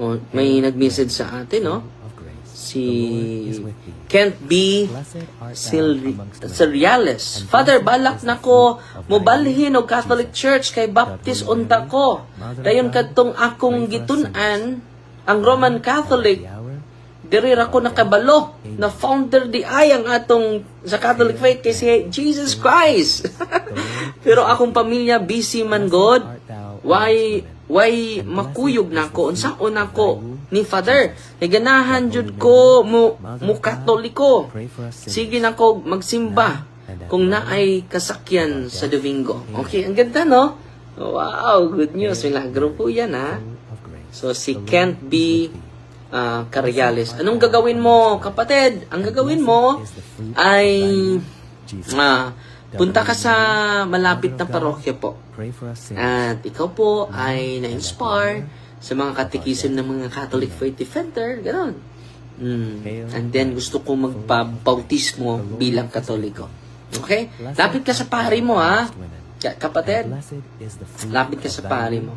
O, may nag-message sa atin, no? Si Kent B. Seriales. Father, balak na ko mobalhin og Catholic Church kay Baptist unta ko. Dayon kadtong akong gitun-an ang Roman Catholic. Diri ra ko nakabalo na founder di ay ang atong sa Catholic faith kay si Jesus Christ. Pero akong pamilya busy man God. Why makuyog nako unsaon nako ni Father kay ganahan jud ko mo Katoliko. Sige nako magsimba kung naay kasakyan sa Domingo. Okay, ang ganda no? Wow, good news. Milagro po yan ha. So si Kent B. Cariales. Anong gagawin mo, kapatid? Ang gagawin mo ay punta ka sa malapit na parokya po. At ikaw po ay na-inspire sa mga katikisim ng mga Catholic Faith Defender. Ganon. And then gusto ko magpabautismo bilang Katoliko. Okay? Lapit ka sa pari mo ha. Kapatid, lapit ka sa pari mo.